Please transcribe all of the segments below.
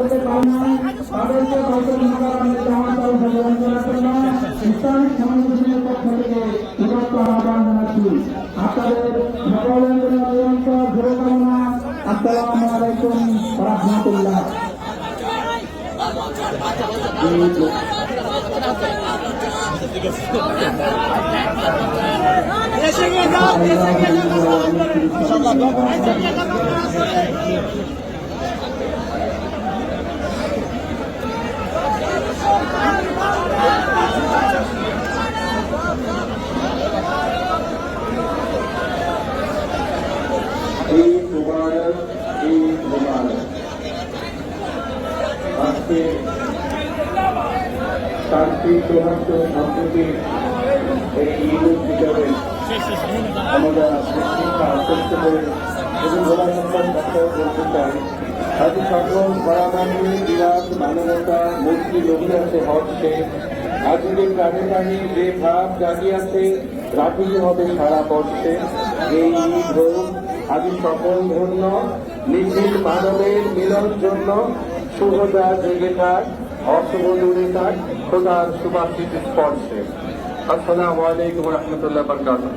যেতে পারে না তাদেরকে হয়তো মহারামের জামাতাল প্রদান করার জন্য ইসলামিক সংগঠনের পক্ষ থেকে উদাত্ত আহ্বান জানাচ্ছি। আপনাদের সকলের জন্য নিরন্তর শুভকামনা। আসসালামু আলাইকুম ওয়া রাহমাতুল্লাহ। আজকে শান্তি সৌহার্দ্য সম্প্রীতি এই ঈদ উল ফিতরের আমরা শিক্ষা করতে পারি এবং বলতে চাই আজ সকল ধরাবাণী বিরাট মানবতা মুক্তি লভিয়াছে হচ্ছে আজকে প্রাণে প্রাণী যে ভাব জাগিয়াছে রাখিতে হবে সারা বর্ষে এই ঈদ হোক আজ সকল ধন্য নিখিল মানবের মিলন জন্য শুভতা জেগে থাক অশুভ দূরে থাক খোদার সুবাসিত স্পর্শে। আসসালামু আলাইকুম ওয়া রাহমাতুল্লাহি ওয়া বারাকাতুহু।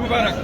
Mubarak.